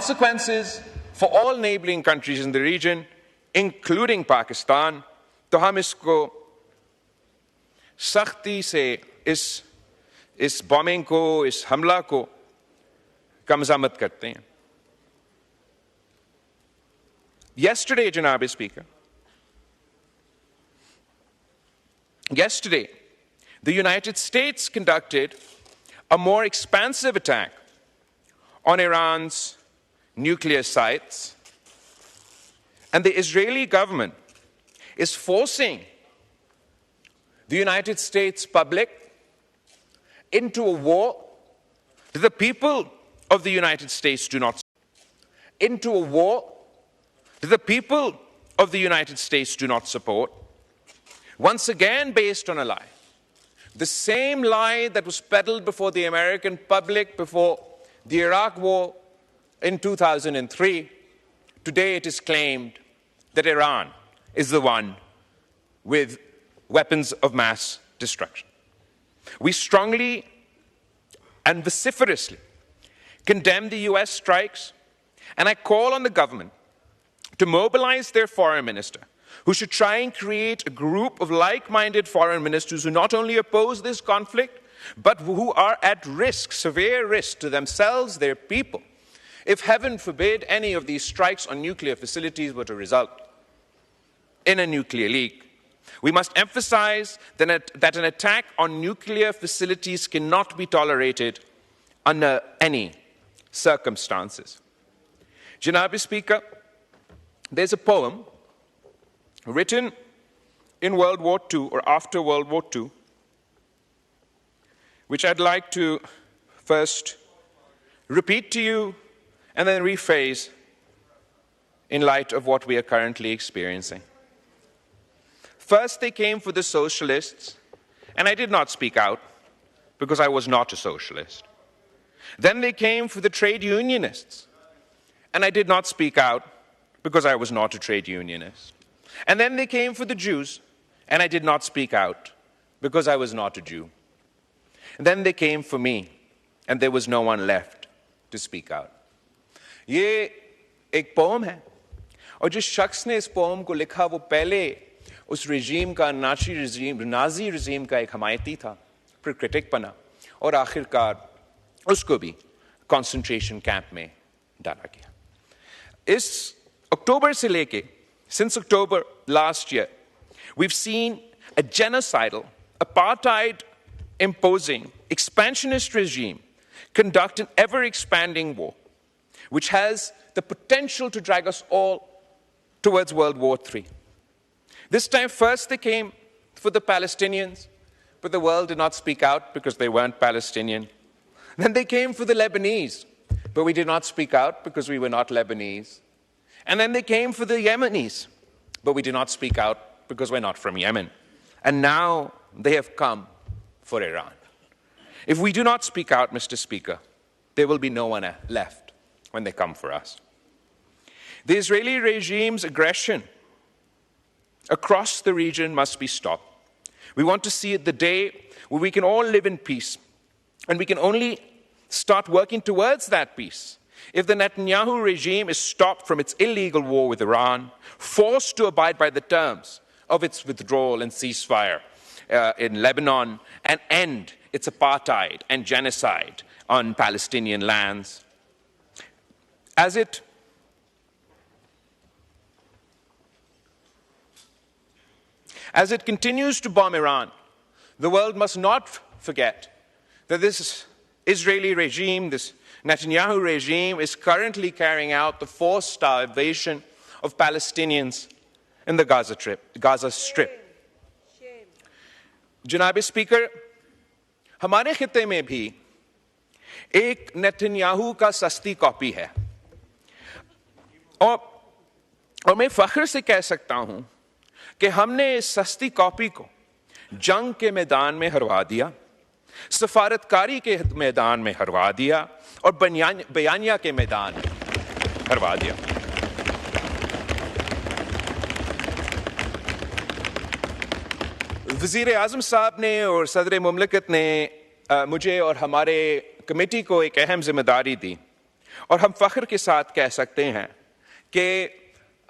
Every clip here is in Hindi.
consequences for all neighboring countries in the region, including Pakistan, तो हम इसको सख्ती से इस बॉम्बिंग को, इस हमला को कमज़ामत करते हैं. Yesterday, Janab Speaker, yesterday, the United States conducted a more expansive attack on Iran's nuclear sites, and the Israeli government is forcing the United States public into a war that the people of the United States do not support, once again based on a lie. The same lie that was peddled before the American public before the Iraq war in 2003, today it is claimed that Iran is the one with weapons of mass destruction. We strongly and vociferously condemn the US strikes, and I call on the government to mobilize their foreign minister, who should try and create a group of like-minded foreign ministers who not only oppose this conflict, but who are at risk, severe risk to themselves, their people, if heaven forbid any of these strikes on nuclear facilities were to result in a nuclear leak. We must emphasize that an attack on nuclear facilities cannot be tolerated under any circumstances. Janab Speaker, there's a poem written in World War II or after World War II, which I'd like to first repeat to you and then rephrase in light of what we are currently experiencing. First, they came for the socialists, and I did not speak out because I was not a socialist. Then they came for the trade unionists, and I did not speak out because I was not a trade unionist. And then they came for the Jews, and I did not speak out because I was not a Jew. And then they came for me, and there was no one left to speak out. ये एक पोम है, और जिस शख्स ने इस पोम को लिखा वो पहले उस रिजीम का नाजी रिजीम का एक हमायती था, फिर क्रिटिक बना और आखिरकार उसको भी कंसंट्रेशन कैंप में डाला गया. इस अक्टूबर से लेके, since October last year, we've seen a genocidal, apartheid imposing, expansionist regime conduct an ever-expanding war, which has the potential to drag us all towards World War III. This time, first they came for the Palestinians, but the world did not speak out because they weren't Palestinian. Then they came for the Lebanese, but we did not speak out because we were not Lebanese. And then they came for the Yemenis, but we did not speak out because we're not from Yemen. And now they have come for Iran. If we do not speak out, Mr. Speaker, there will be no one left when they come for us. The Israeli regime's aggression across the region must be stopped. We want to see the day where we can all live in peace, and we can only start working towards that peace if the Netanyahu regime is stopped from its illegal war with Iran, forced to abide by the terms of its withdrawal and ceasefire in Lebanon, and end its apartheid and genocide on Palestinian lands. As it continues to bomb Iran, the world must not forget that this Israeli regime, this Netanyahu regime, is currently carrying out the forced starvation of Palestinians in the Gaza Strip. Janab Speaker, हमारे खित्ते में भी एक नेतन्याहू का सस्ती कॉपी है, और मैं फख्र से कह सकता हूं कि हमने इस सस्ती कॉपी को जंग के मैदान में हरवा दिया, सफारतकारी के मैदान में हरवा दिया और बयानिया के मैदान में हरवा दिया. वज़ीर आज़म साहब ने और सदर मुमलिकत ने मुझे और हमारे कमेटी को एक अहम जिम्मेदारी दी, और हम फख्र के साथ कह सकते हैं कि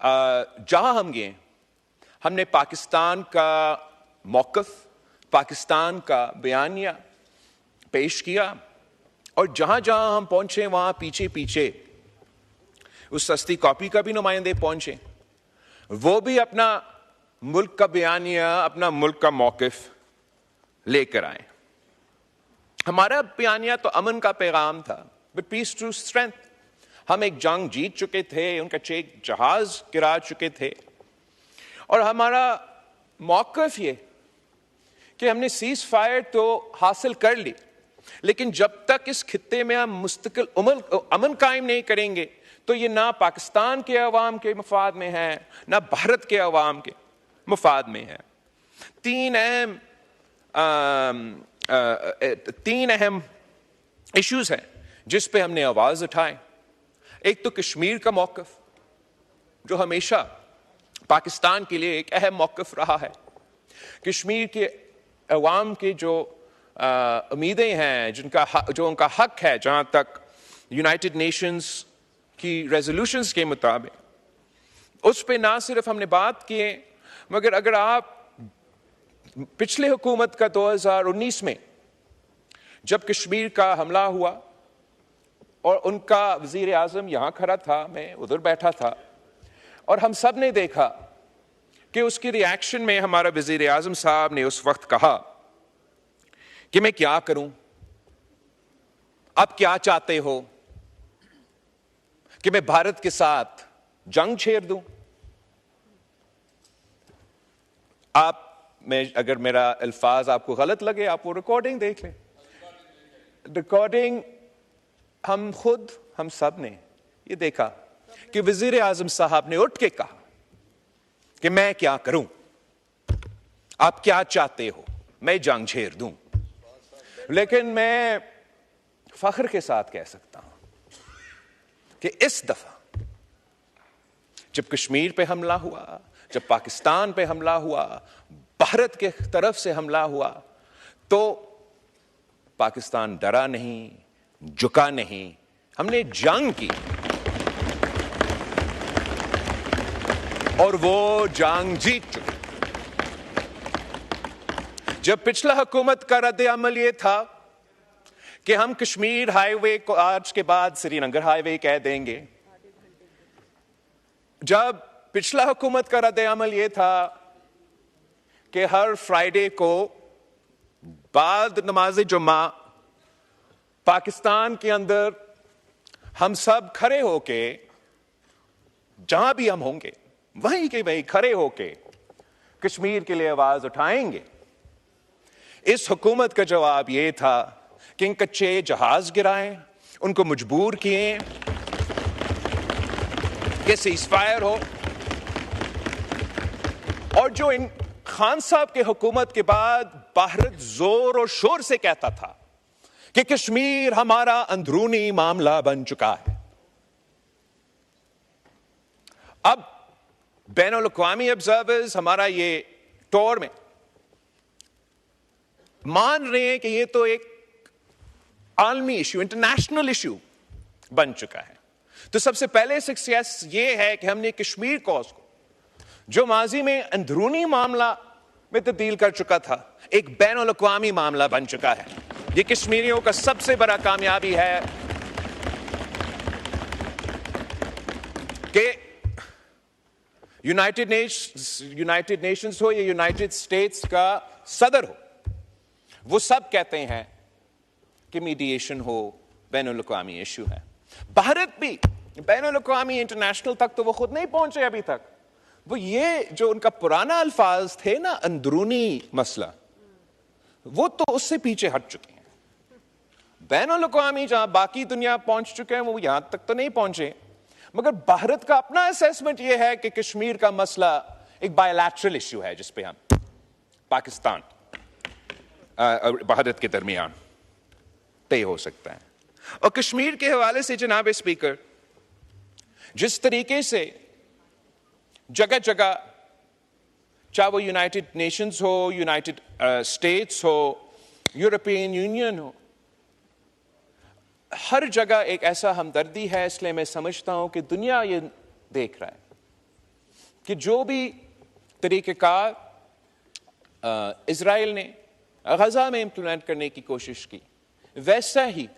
जहां हम गए हमने पाकिस्तान का मौक़िफ़, पाकिस्तान का बयानिया पेश किया, और जहां जहां हम पहुंचे वहां पीछे पीछे उस सस्ती कॉपी का भी नुमाइंदे पहुंचे, वो भी अपना मुल्क का बयानिया, अपना मुल्क का मौक़िफ़ लेकर आए। हमारा बयानिया तो अमन का पैगाम था, बट पीस टू स्ट्रेंथ। हम एक जंग जीत चुके थे, उनका एक जहाज गिरा चुके थे, और हमारा मौक़िफ़ ये कि हमने सीज़ फायर तो हासिल कर ली, लेकिन जब तक इस खित्ते में हम मुस्तकिल अमन कायम नहीं करेंगे तो ये ना पाकिस्तान के अवाम के मफाद में है, ना भारत के अवाम के मफाद में है। तीन अहम इश्यूज हैं जिस पे हमने आवाज उठाए। एक तो कश्मीर का मौक़िफ़, जो हमेशा पाकिस्तान के लिए एक अहम मौक़िफ़ रहा है। कश्मीर के अवाम की जो उम्मीदें हैं, जो उनका हक है, जहां तक यूनाइटेड नेशंस की रेजोल्यूशंस के मुताबिक, उस पे ना सिर्फ हमने बात की, मगर अगर आप पिछले हुकूमत का 2019 में जब कश्मीर का हमला हुआ और उनका वजीर आज़म यहाँ खड़ा था, मैं उधर बैठा था, और हम सब ने देखा कि उसकी रिएक्शन में हमारा वजीर आज़म साहब ने उस वक्त कहा कि मैं क्या करूं, आप क्या चाहते हो कि मैं भारत के साथ जंग छेड़ दूं? अगर मेरा अल्फाज आपको गलत लगे, आप वो रिकॉर्डिंग देख लें। रिकॉर्डिंग हम सब ने ये देखा कि वजीर आज़म साहब ने उठ के कहा कि मैं क्या करूं, आप क्या चाहते हो, मैं जंग छेड़ दूं। लेकिन मैं फख्र के साथ कह सकता हूं कि इस दफा जब कश्मीर पे हमला हुआ, जब पाकिस्तान पे हमला हुआ, भारत के तरफ से हमला हुआ, तो पाकिस्तान डरा नहीं, झुका नहीं, हमने जंग की, और वो जंग जीत चुके। जब पिछला हुकूमत का रद्द अमल ये था कि हम कश्मीर हाईवे को आज के बाद श्रीनगर हाईवे कह देंगे, जब पिछला हुकूमत का रद्द अमल ये था कि हर फ्राइडे को बाद नमाज जुम्मा पाकिस्तान के अंदर हम सब खड़े होके, जहां भी हम होंगे वहीं के वहीं खड़े होके कश्मीर के लिए आवाज उठाएंगे, इस हुकूमत का जवाब यह था कि इन कच्चे जहाज गिराएं, उनको मजबूर किए कि सीज़ फायर हो। और जो इन खान साहब के हुकूमत के बाद भारत जोर और शोर से कहता था कि कश्मीर हमारा अंदरूनी मामला बन चुका है, अब बैनुल अक़वामी ऑब्जर्वर्स हमारा ये टूर में मान रहे हैं कि ये तो एक आलमी इश्यू, इंटरनेशनल इश्यू बन चुका है। तो सबसे पहले सक्सेस ये है कि हमने कश्मीर कॉज को, जो माजी में अंदरूनी मामला में तब्दील कर चुका था, एक बैनुल अक़वामी मामला बन चुका है। ये कश्मीरियों का सबसे बड़ा कामयाबी है कि यूनाइटेड नेशंस हो या यूनाइटेड स्टेट्स का सदर हो, वो सब कहते हैं कि मीडिएशन हो, बैनुल अक़वामी इश्यू है। भारत भी बैनुल अक़वामी इंटरनेशनल तक तो वो खुद नहीं पहुंचे अभी तक। वो ये जो उनका पुराना अल्फाज थे ना, अंदरूनी मसला, वो तो उससे पीछे हट चुके हैं। बैनुल अक़वामी जहां बाकी दुनिया पहुंच चुके हैं, वो यहां तक तो नहीं पहुंचे। मगर भारत का अपना असेसमेंट यह है कि कश्मीर का मसला एक बायलैटरल इश्यू है, जिसपे हम पाकिस्तान और भारत के दरमियान तय हो सकता है। और कश्मीर के हवाले से जनाब स्पीकर, जिस तरीके से जगह जगह, चाहे वो यूनाइटेड नेशंस हो, यूनाइटेड स्टेट्स हो, यूरोपियन यूनियन हो, हर जगह एक ऐसा हमदर्दी है, इसलिए मैं समझता हूं कि दुनिया ये देख रहा है कि जो भी तरीक़ेकार इजराइल ने गजा में इम्प्लीमेंट करने की कोशिश की, वैसा ही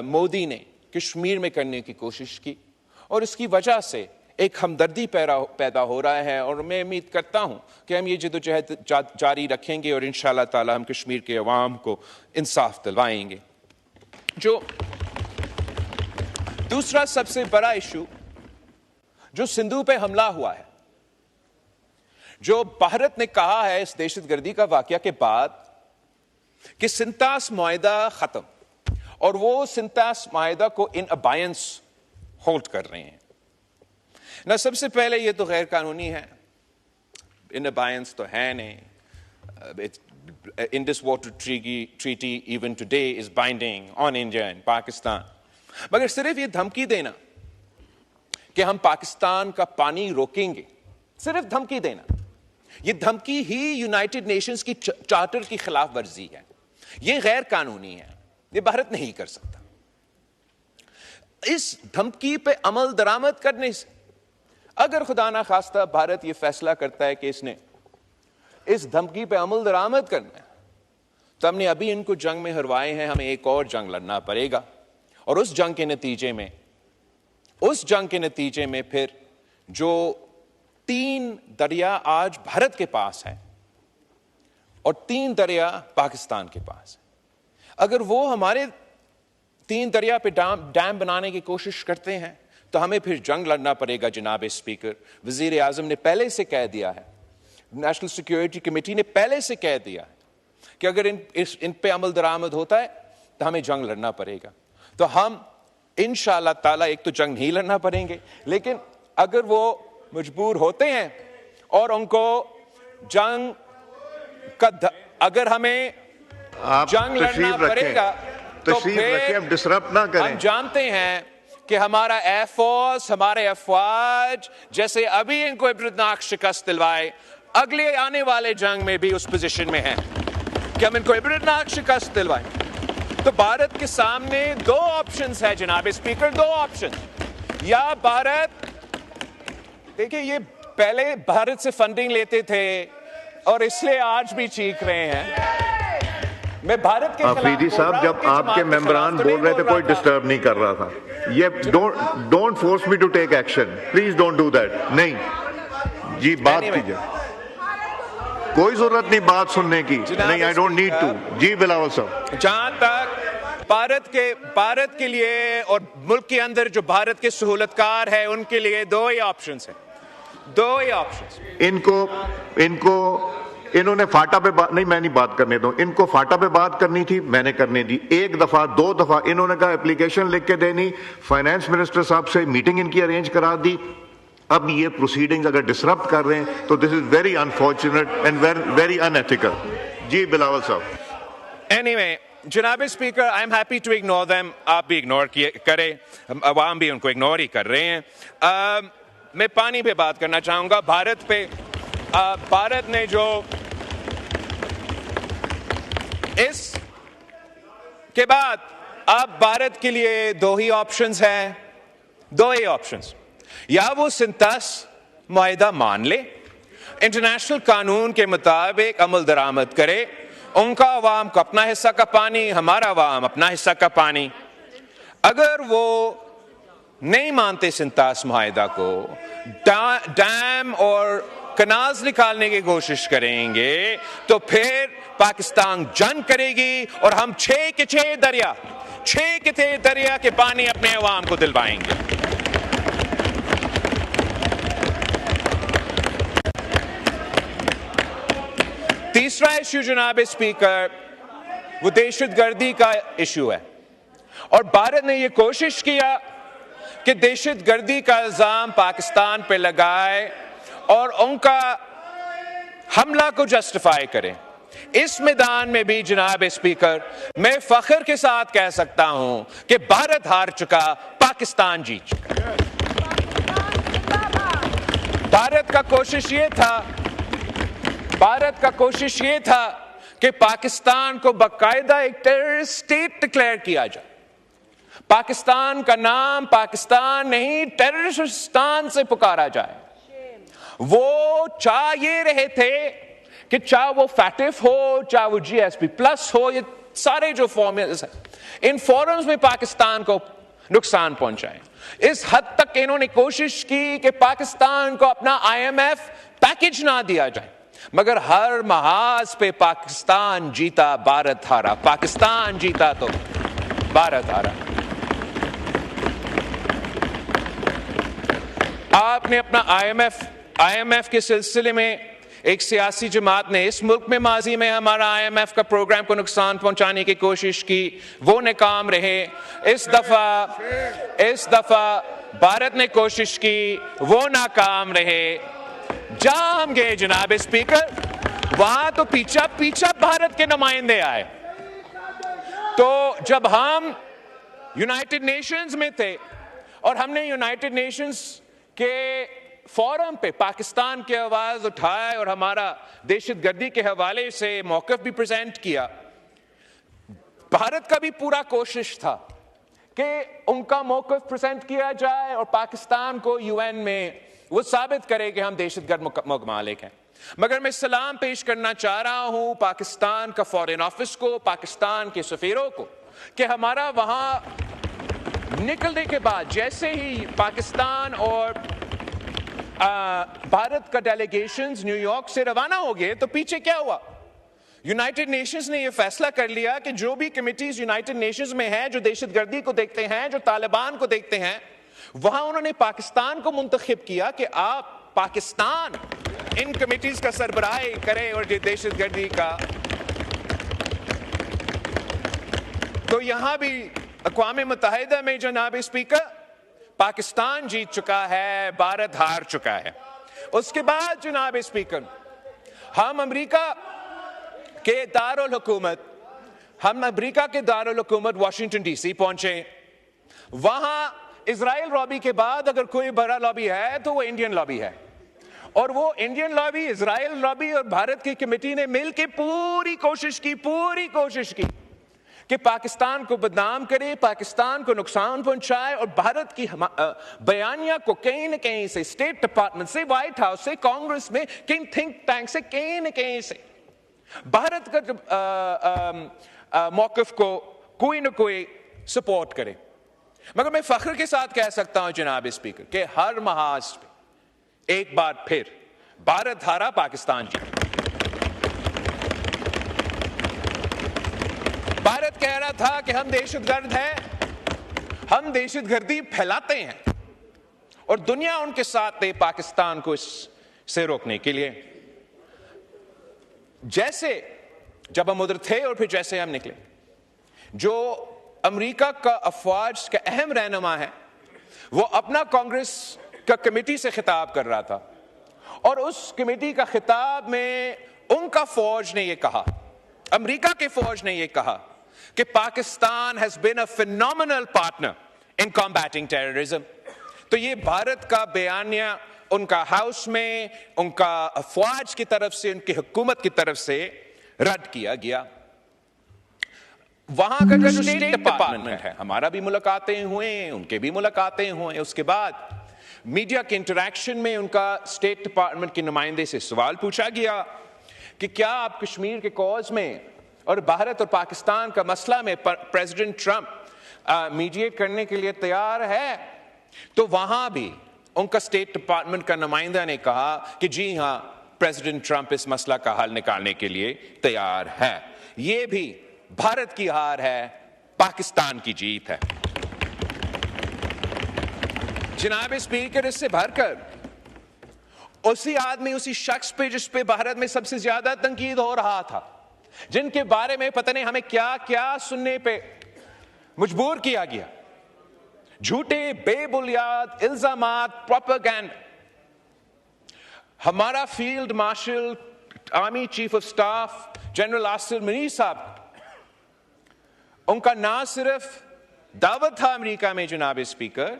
मोदी ने कश्मीर में करने की कोशिश की, और इसकी वजह से एक हमदर्दी पैदा हो रहा है। और मैं उम्मीद करता हूं कि हम ये जद्दोजहद जारी रखेंगे और इंशाअल्लाह ताला हम कश्मीर के अवाम को इंसाफ दिलवाएंगे। जो दूसरा सबसे बड़ा इशू जो सिंधु पे हमला हुआ है, जो भारत ने कहा है इस दहशतगर्दी का वाकया के बाद कि सिंतास मुआहिदा खत्म, और वो सिंतास मुआहिदा को इन अबायंस होल्ड कर रहे हैं ना। सबसे पहले ये तो गैर कानूनी है, इन अबायंस तो है नहीं। Indus water treaty even today is binding on India and Pakistan. मगर सिर्फ ये धमकी देना कि हम पाकिस्तान का पानी रोकेंगे, सिर्फ धमकी देना, ये धमकी ही यूनाइटेड नेशंस की चार्टर की खिलाफ वर्जी है। ये गैर कानूनी है, ये भारत नहीं कर सकता। इस धमकी पे अमल दरामद करने से अगर खुदा ना खास्ता भारत ये फैसला करता है कि इसने इस धमकी पे अमल दरामद करना है, तो हमने अभी इनको जंग में हरवाए हैं, हमें एक और जंग लड़ना पड़ेगा। और उस जंग के नतीजे में फिर जो 3 दरिया आज भारत के पास है और 3 दरिया पाकिस्तान के पास है, अगर वो हमारे 3 दरिया पे डैम बनाने की कोशिश करते हैं तो हमें फिर जंग लड़ना पड़ेगा। जनाब स्पीकर, वजीर आजम ने पहले से कह दिया है, नेशनल सिक्योरिटी कमेटी ने पहले से कह दिया है कि अगर इन पे अमल दरामद होता है तो हमें जंग लड़ना पड़ेगा। तो हम इंशाअल्लाह ताला एक तो जंग नहीं लड़ना पड़ेंगे, लेकिन अगर वो मजबूर होते हैं और उनको जंग का अगर हमें जंग लड़ना पड़ेगा तो फिर हम डिसरप्ट ना करें। हम जानते हैं कि हमारा एयरफोर्स, हमारे अफवाज जैसे अभी इनको इबरतनाक शिकस्त दिलवाए, अगले आने वाले जंग में भी उस पोजीशन में है कि हम इनको इबरतनाक शिकस्त दिलवाएं। तो भारत के सामने 2 ऑप्शंस है जनाब स्पीकर, 2 ऑप्शन। या भारत, देखिए ये पहले भारत से फंडिंग लेते थे और इसलिए आज भी चीख रहे हैं। मैं भारत के आफरीदी साहब, जब आपके मेंबरान बोल रहे थे कोई डिस्टर्ब नहीं कर रहा था। ये don't force me to take action, please don't do that. नहीं जी, बात कीजिए, कोई जरूरत नहीं बात सुनने की। नहीं, आई डोंट नीड टू। जी बिलावल साहब, जहां तक भारत के लिए और मुल्क के अंदर जो भारत के सहूलतकार है उनके लिए 2 ही ऑप्शंस हैं, 2 ही ऑप्शंस। इन्होंने फाटा पे बात नहीं, मैं नहीं बात करने दूं। इनको फाटा पे बात करनी थी, मैंने करने दी। 1 दफा 2 दफा इन्होंने कहा एप्लीकेशन लिख के देनी, फाइनेंस मिनिस्टर साहब से मीटिंग इनकी अरेंज करा दी। अब ये प्रोसीडिंग्स अगर डिसरप्ट कर रहे हैं तो this is very unfortunate and very unethical. जी बिलावल साहब। एनीवे जनाब speaker, I am happy to ignore them. आप भी इग्नोर करें, अवाम भी उनको इग्नोर ही कर रहे हैं। मैं पानी पे बात करना चाहूंगा, भारत पे। भारत ने जो इस के बाद अब भारत के लिए 2 ही ऑप्शंस हैं, 2 ही ऑप्शंस। या वो सिंतास मुआहिदा मान ले, इंटरनेशनल कानून के मुताबिक अमल दरामद करे, उनका अवाम को अपना हिस्सा का पानी, हमारा अवाम अपना हिस्सा का पानी। अगर वो नहीं मानते सिंतास मुआहिदा को, डैम और कनाल्स निकालने की कोशिश करेंगे, तो फिर पाकिस्तान जंग करेगी और हम 6 के 6 दरिया के पानी अपने अवाम को दिलवाएंगे। तीसरा इश्यू जनाब स्पीकर, वो दहशतगर्दी का इश्यू है। और भारत ने यह कोशिश किया कि दहशतगर्दी का इल्जाम पाकिस्तान पे लगाए और उनका हमला को जस्टिफाई करें। इस मैदान में भी जनाब स्पीकर, मैं फख्र के साथ कह सकता हूं कि भारत हार चुका, पाकिस्तान जीत चुका। भारत का कोशिश ये था कि पाकिस्तान को बाकायदा एक टेररिस्ट स्टेट डिक्लेयर किया जाए। पाकिस्तान का नाम पाकिस्तान नहीं टेररिस्तान से पुकारा जाए। वो चाह ये रहे थे कि चाहे वो फैटिफ हो, चाहे वो GSP प्लस हो, ये सारे जो फॉर्मूलाज हैं, इन फोरम्स में पाकिस्तान को नुकसान पहुंचाए। इस हद तक इन्होंने कोशिश की कि पाकिस्तान को अपना IMF पैकेज ना दिया जाए, मगर हर महाज पे पाकिस्तान जीता, भारत हारा। पाकिस्तान जीता तो भारत हारा। आपने अपना IMF के सिलसिले में एक सियासी जमात ने इस मुल्क में माजी में हमारा IMF का प्रोग्राम को नुकसान पहुंचाने की कोशिश की, वो नाकाम रहे। इस दफा भारत ने कोशिश की, वो नाकाम रहे। जहां हम गए जनाब स्पीकर, वहां तो पीछा भारत के नुमाइंदे आए। तो जब हम यूनाइटेड नेशंस में थे और हमने यूनाइटेड नेशंस के फोरम पे पाकिस्तान की आवाज उठाया और हमारा दहशतगर्दी के हवाले से मौक़िफ़ भी प्रेजेंट किया, भारत का भी पूरा कोशिश था कि उनका मौक़िफ़ प्रेजेंट किया जाए और पाकिस्तान को UN में वो साबित करे कि हम दहशतगर्द ममालिक हैं। मगर मैं सलाम पेश करना चाह रहा हूं पाकिस्तान का फॉरेन ऑफिस को, पाकिस्तान के सफीरों को, कि हमारा वहां निकलने के बाद जैसे ही पाकिस्तान और भारत का डेलीगेशंस न्यूयॉर्क से रवाना हो गए, तो पीछे क्या हुआ? यूनाइटेड नेशंस ने यह फैसला कर लिया कि जो भी कमिटीज यूनाइटेड नेशंस में हैं, जो दहशतगर्दी को देखते हैं, जो तालिबान को देखते हैं, वहां उन्होंने पाकिस्तान को मुंतखब किया कि आप पाकिस्तान इन कमिटीज का सरबराही करे और ये दहशतगर्दी का। तो यहां भी अक़वाम मुत्तहिदा में जनाब स्पीकर पाकिस्तान जीत चुका है, भारत हार चुका है। उसके बाद जनाब स्पीकर हम अमेरिका के दारुल हुकूमत वाशिंगटन DC पहुंचे। वहां इजराइल लॉबी के बाद अगर कोई बड़ा लॉबी है तो वो इंडियन लॉबी है, और वो इंडियन लॉबी, इजराइल लॉबी और भारत की कमेटी ने मिलकर पूरी कोशिश की कि पाकिस्तान को बदनाम करे, पाकिस्तान को नुकसान पहुंचाए और भारत की बयानिया को कहीं न कहीं से, स्टेट डिपार्टमेंट से, व्हाइट हाउस से, कांग्रेस में, किंग थिंक टैंक से, कहीं न कहीं से भारत का मौक़िफ़ को कोई न कोई सपोर्ट करे। मगर मैं फख्र के साथ कह सकता हूं जनाब स्पीकर कि हर महाज पे एक बार फिर भारत हारा, पाकिस्तान जीता। भारत कह रहा था कि हम दहशतगर्द हैं, हम दहशतगर्दी फैलाते हैं, और दुनिया उनके साथ थे पाकिस्तान को इससे रोकने के लिए। जैसे जब हम उधर थे और फिर जैसे हम निकले, जो अमेरिका का अफवाज का अहम रहनुमा है, वो अपना कांग्रेस का कमेटी से खिताब कर रहा था, और उस कमेटी का खिताब में उनका फौज ने ये कहा, अमेरिका के फौज ने ये कहा कि Pakistan has been a phenomenal partner in combating terrorism. तो ये भारत का बयानिया उनका हाउस में, उनका अफवाज की तरफ से, उनकी हुकूमत की तरफ से रद्द किया गया। वहां का जो स्टेट डिपार्टमेंट है, हमारा भी मुलाकातें हुए, उनके भी मुलाकातें हुए। उसके बाद मीडिया के इंटरेक्शन में उनका स्टेट डिपार्टमेंट के नुमाइंदे से सवाल पूछा गया कि क्या आप कश्मीर के कॉज में और भारत और पाकिस्तान का मसला में प्रेसिडेंट ट्रंप मीडिएट करने के लिए तैयार है? तो वहां भी उनका स्टेट डिपार्टमेंट का नुमाइंदा ने कहा कि जी हां, प्रेसिडेंट ट्रंप इस मसला का हल निकालने के लिए तैयार है। यह भी भारत की हार है, पाकिस्तान की जीत है। जनाब स्पीकर, इससे भरकर उसी आदमी, उसी शख्स पे जिस पे भारत में सबसे ज्यादा तंकीद हो रहा था, जिनके बारे में पता नहीं हमें क्या क्या सुनने पे मजबूर किया गया, झूठे बेबुनियाद इल्जामात, प्रोपेगेंडा, हमारा field marshal, army chief of staff general Asif Munir साहब, उनका ना सिर्फ दावत था अमेरिका में जनाब स्पीकर,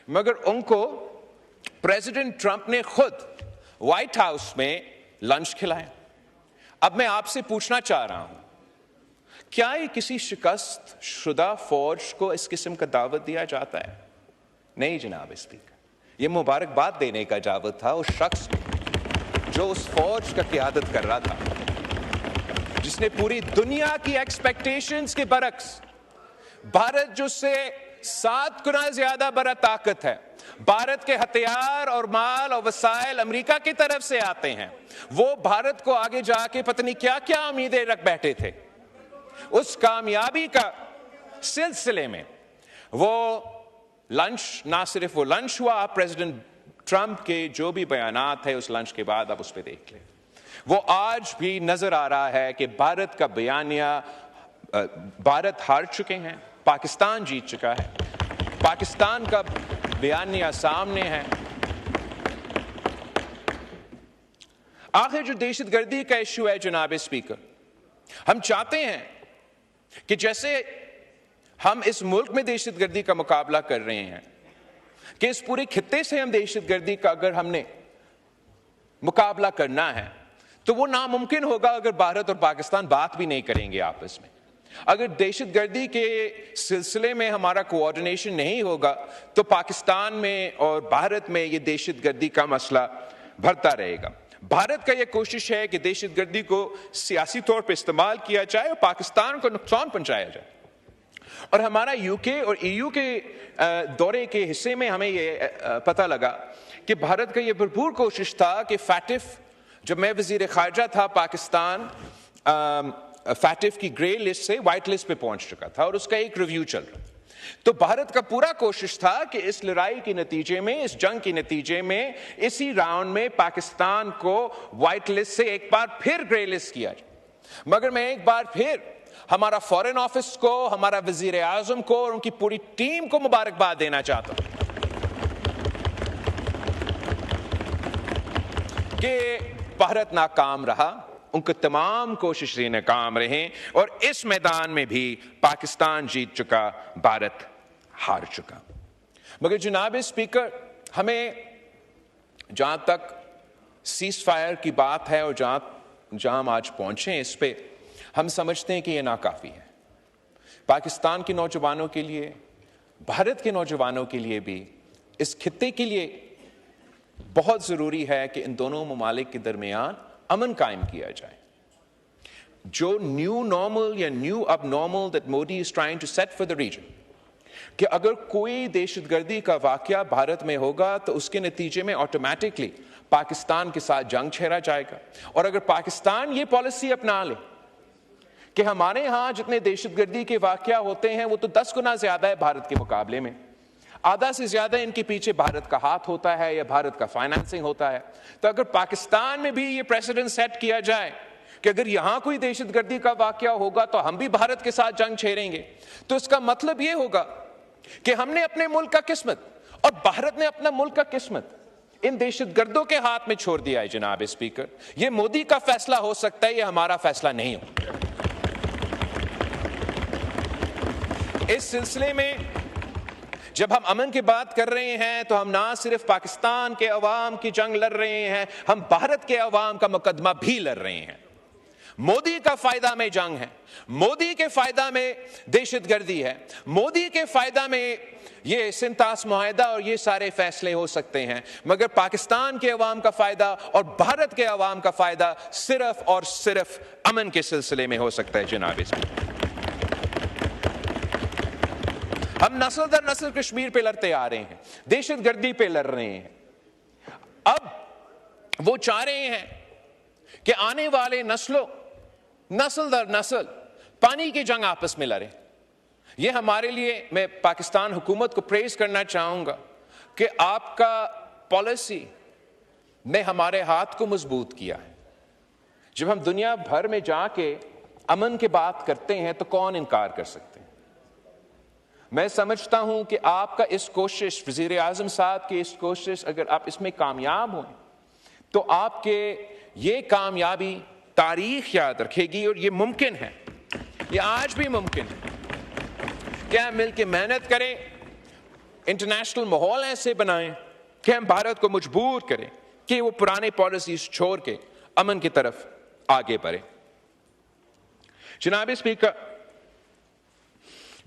मगर उनको प्रेसिडेंट ट्रंप ने खुद व्हाइट हाउस में लंच खिलाया। अब मैं आपसे पूछना चाह रहा हूं, क्या ये किसी शिकस्त शुदा फौज को इस किस्म का दावत दिया जाता है? नहीं जनाब स्पीकर, ये मुबारकबाद देने का दावत था उस शख्स को जो उस फौज का क़यादत कर रहा था, जिसने पूरी दुनिया की एक्सपेक्टेशंस के बरक्स, भारत जो से 7 गुना ज्यादा बड़ा ताकत है, भारत के हथियार और माल और वसाइल अमेरिका की तरफ से आते हैं, वो भारत को आगे जाके पता नहीं क्या क्या उम्मीदें रख बैठे थे। उस कामयाबी का सिलसिले में वो लंच, ना सिर्फ वो लंच हुआ, प्रेसिडेंट ट्रंप के जो भी बयानात है उस लंच के बाद आप उस पर देख लें, वो आज भी नजर आ रहा है कि भारत का बयानिया, भारत हार चुके हैं, पाकिस्तान जीत चुका है, पाकिस्तान का बयानिया सामने है। आखिर जो दहशतगर्दी का इशू है जनाब स्पीकर, हम चाहते हैं कि जैसे हम इस मुल्क में दहशतगर्दी का मुकाबला कर रहे हैं, कि इस पूरे खित्ते से हम दहशतगर्दी का अगर हमने मुकाबला करना है तो वो नामुमकिन होगा अगर भारत और पाकिस्तान बात भी नहीं करेंगे आपस में। अगर दहशतगर्दी के सिलसिले में हमारा कोऑर्डिनेशन नहीं होगा तो पाकिस्तान में और भारत में ये दहशतगर्दी का मसला बढ़ता रहेगा। भारत का यह कोशिश है कि दहशतगर्दी को सियासी तौर पर इस्तेमाल किया जाए और पाकिस्तान को नुकसान पहुंचाया जाए। और हमारा यूके और ईयू के दौरे के हिस्से में हमें यह पता लगा कि भारत का यह भरपूर कोशिश था कि फैटिफ, जब मैं वजीर खारजा था पाकिस्तान, फैटिफ की ग्रे लिस्ट से व्हाइट लिस्ट पे पहुंच चुका था और उसका एक रिव्यू चल रहा। तो भारत का पूरा कोशिश था कि इस लड़ाई के नतीजे में, इस जंग के नतीजे में, इसी राउंड में पाकिस्तान को व्हाइट लिस्ट से एक बार फिर ग्रे लिस्ट किया जाए। मगर मैं एक बार फिर हमारा फॉरेन ऑफिस को, हमारा वजीर आजम को और उनकी पूरी टीम को मुबारकबाद देना चाहता हूं कि भारत नाकाम रहा, उनकी तमाम कोशिशें नाकाम रहे और इस मैदान में भी पाकिस्तान जीत चुका, भारत हार चुका। मगर जनाब स्पीकर, हमें जहां तक सीज फायर की बात है और जहां हम आज पहुंचे इस पे, हम समझते हैं कि यह नाकाफी है। पाकिस्तान के नौजवानों के लिए, भारत के नौजवानों के लिए भी, इस खित्ते के लिए बहुत जरूरी है कि इन दोनों ममालिक के दरमियान अमन कायम किया जाए। जो न्यू नॉर्मल या न्यू अब normal that Modi is trying to set for the region, कि अगर कोई दहशतगर्दी का वाकया भारत में होगा तो उसके नतीजे में ऑटोमेटिकली पाकिस्तान के साथ जंग छेड़ा जाएगा। और अगर पाकिस्तान ये पॉलिसी अपना ले कि हमारे यहां जितने दहशतगर्दी के वाकया होते हैं वो तो 10 गुना ज्यादा है भारत के मुकाबले में, आधा से ज्यादा इनके पीछे भारत का हाथ होता है या भारत का फाइनेंसिंग होता है, तो अगर पाकिस्तान में भी ये प्रेसिडेंट सेट किया जाए कि अगर यहां कोई दहशतगर्दी का वाकया होगा तो हम भी भारत के साथ जंग छेड़ेंगे, तो इसका मतलब ये होगा कि हमने अपने मुल्क का किस्मत और भारत ने अपना मुल्क का किस्मत इन दहशतगर्दों के हाथ में छोड़ दिया है। जनाब स्पीकर, ये मोदी का फैसला हो सकता है, ये हमारा फैसला नहीं हो। इस सिलसिले में जब हम अमन की बात कर रहे हैं तो हम ना सिर्फ पाकिस्तान के अवाम की जंग लड़ रहे हैं, हम भारत के अवाम का मुकदमा भी लड़ रहे हैं। मोदी का फायदा में जंग है, मोदी के फायदा में दहशतगर्दी है, मोदी के फायदा में ये सिंतास मुआहिदा और ये सारे फैसले हो सकते हैं, मगर पाकिस्तान के अवाम का फायदा और भारत के अवाम का फायदा सिर्फ और सिर्फ अमन के सिलसिले में हो सकता है। जनाब इसमें हम नस्ल दर नस्ल कश्मीर पे लड़ते आ रहे हैं, दहशतगर्दी पे लड़ रहे हैं। अब वो चाह रहे हैं कि आने वाले नस्लों, नस्ल दर नस्ल पानी की जंग आपस में लड़े। ये हमारे लिए, मैं पाकिस्तान हुकूमत को प्रेज करना चाहूंगा कि आपका पॉलिसी ने हमारे हाथ को मजबूत किया है। जब हम दुनिया भर में जाके अमन की बात करते हैं तो कौन इनकार कर सकते हैं। मैं समझता हूं कि आपका इस कोशिश, वजीर आजम साहब की इस कोशिश, अगर आप इसमें कामयाब हुए तो आपके ये कामयाबी तारीख याद रखेगी और ये मुमकिन है, ये आज भी मुमकिन है कि हम मिलकर मेहनत करें, इंटरनेशनल माहौल ऐसे बनाएं कि हम भारत को मजबूर करें कि वो पुराने पॉलिसीज छोड़ के अमन की तरफ आगे बढ़े। जनाब स्पीकर,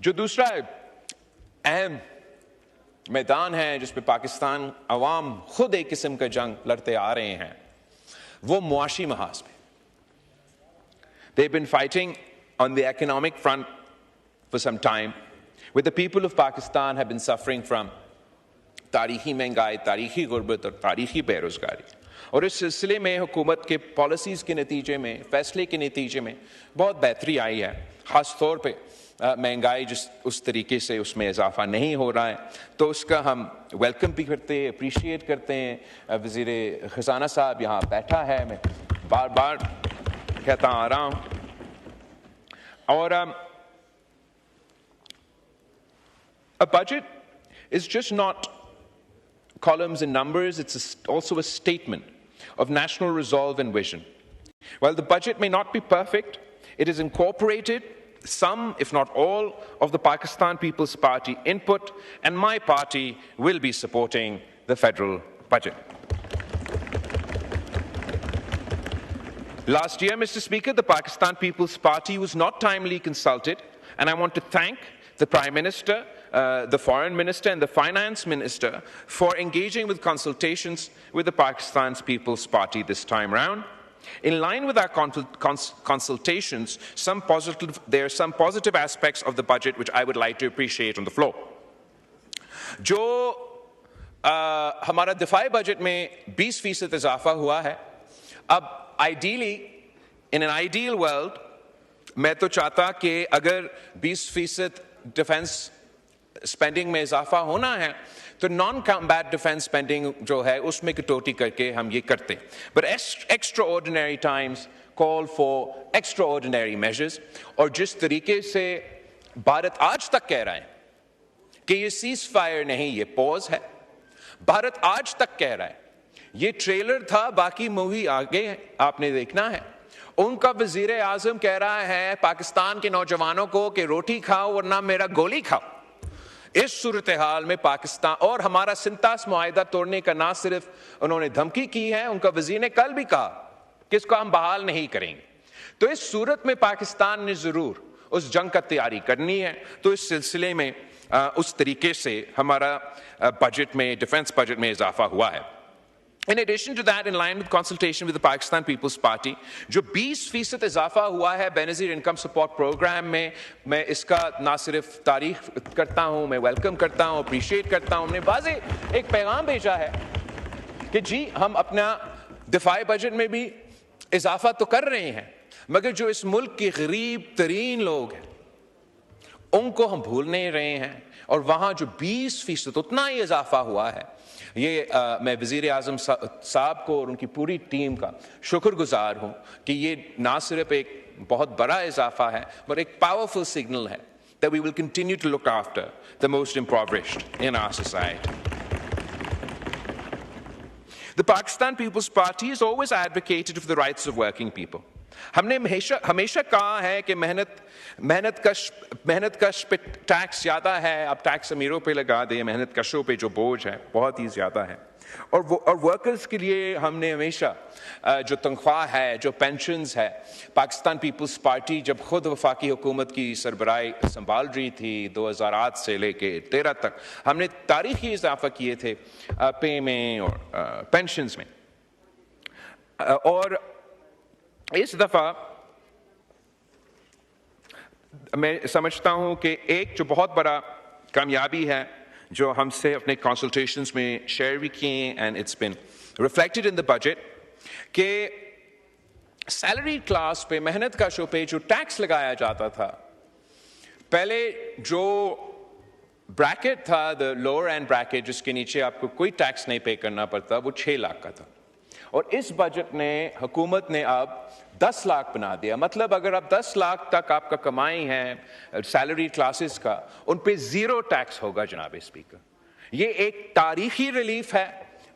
जो दूसरा अहम मैदान है जिस पे पाकिस्तान अवाम खुद एक किस्म का जंग लड़ते आ रहे हैं, वो मुआशी महाज पे. They've been fighting on the economic front for some time, where the people of Pakistan have been suffering from तारीखी महंगाई, तारीखी गुर्बत और तारीखी बेरोजगारी. और इस सिलसिले में हुकूमत के पॉलिसीज़ के नतीजे में, फैसले के नतीजे में बहुत बेहतरी आई है. ख़ास तौर पे महंगाई जिस उस तरीके से उसमें इजाफा नहीं हो रहा है, तो उसका हम वेलकम भी करते हैं, अप्रिशिएट करते हैं. वज़ीर ख़जाना साहब यहाँ बैठा है, मैं बार बार कहता आ रहा हूँ. और a budget is just not columns and numbers, it's also a statement of national resolve and vision. While the budget may not be perfect, it has incorporated some, if not all, of the Pakistan People's Party input, and my party will be supporting the federal budget. Last year, Mr. Speaker, the Pakistan People's Party was not timely consulted, and I want to thank the Prime Minister, the Foreign Minister and the Finance Minister for engaging with consultations with the Pakistan's People's Party this time round. In line with our consultations, there are some positive aspects of the budget which I would like to appreciate on the floor. जो हमारा दिफाई बजट में 20% इजाफा हुआ है, अब ideally, in an ideal world, मैं तो चाहता कि अगर 20% डिफेंस स्पेंडिंग में इजाफा होना है तो नॉन कॉम्बैट डिफेंस स्पेंडिंग जो है उसमें कटौती करके हम ये करते. But extra ordinary times call for extra ordinary measures. और जिस तरीके से भारत आज तक कह रहा है कि ये सीज फायर नहीं, ये पॉज है, भारत आज तक कह रहा है ये ट्रेलर था, बाकी मूवी आगे आपने देखना है. उनका वजीर आजम कह रहा है पाकिस्तान के नौजवानों को कि रोटी खाओ वरना मेरा गोली खाओ. इस सूरत हाल में पाकिस्तान और हमारा सिंतास मुआहिदा तोड़ने का ना सिर्फ उन्होंने धमकी की है, उनका वजीर ने कल भी कहा कि इसको हम बहाल नहीं करेंगे. तो इस सूरत में पाकिस्तान ने जरूर उस जंग का तैयारी करनी है. तो इस सिलसिले में उस तरीके से हमारा बजट में, डिफेंस बजट में इजाफा हुआ है. In addition to that, in line with consultation with the Pakistan People's Party, जो 20% इजाफा हुआ है बेनज़ीर इनकम सपोर्ट प्रोग्राम में, मैं इसका ना सिर्फ तारीफ करता हूँ, मैं वेलकम करता हूँ, अप्रिशिएट करता हूँ. हमने वाज़ेह एक पैगाम भेजा है कि जी हम अपना दिफाई बजट में भी इजाफा तो कर रहे हैं, मगर जो इस मुल्क के गरीब तरीन लोग हैं उनको हम भूल नहीं रहे हैं. और वहाँ जो 20% उतना ही इजाफा हुआ है, ये मैं वज़ीर आज़म साहब को और उनकी पूरी टीम का शुक्रगुजार हूँ कि ये ना सिर्फ एक बहुत बड़ा इजाफा है बट एक पावरफुल सिग्नल है that we will continue to look after the most impoverished in our society. The Pakistan People's Party has always advocated for the rights of working people. हमने हमेशा कहा है कि मेहनत कश पे टैक्स ज़्यादा है, अब टैक्स अमीरों पे लगा दे, मेहनत कशों पे जो बोझ है बहुत ही ज़्यादा है. और वर्कर्स के लिए हमने हमेशा जो तनख्वाह है, जो पेंशन्स है, पाकिस्तान पीपल्स पार्टी जब खुद वफाकी हुकूमत की सरबराही संभाल रही थी 2008 से लेके 13 तक, हमने तारीखी इजाफा किए थे पे में और पेंशन्स में. और इस दफ़ा मैं समझता हूं कि एक जो बहुत बड़ा कामयाबी है जो हमसे अपने कंसल्टेशंस में शेयर भी किए, and it's been reflected in the budget, कि सैलरी क्लास पे, मेहनत कशों पे जो टैक्स लगाया जाता था, पहले जो ब्रैकेट था, द लोअर एंड ब्रैकेट जिसके नीचे आपको कोई टैक्स नहीं पे करना पड़ता, वो 6 लाख का था. और इस बजट ने, हुकूमत ने अब 10 लाख बना दिया. मतलब अगर आप 10 लाख तक आपका कमाई है सैलरी क्लासेस का, उन पे 0 टैक्स होगा. जनाब स्पीकर, ये एक तारीखी रिलीफ है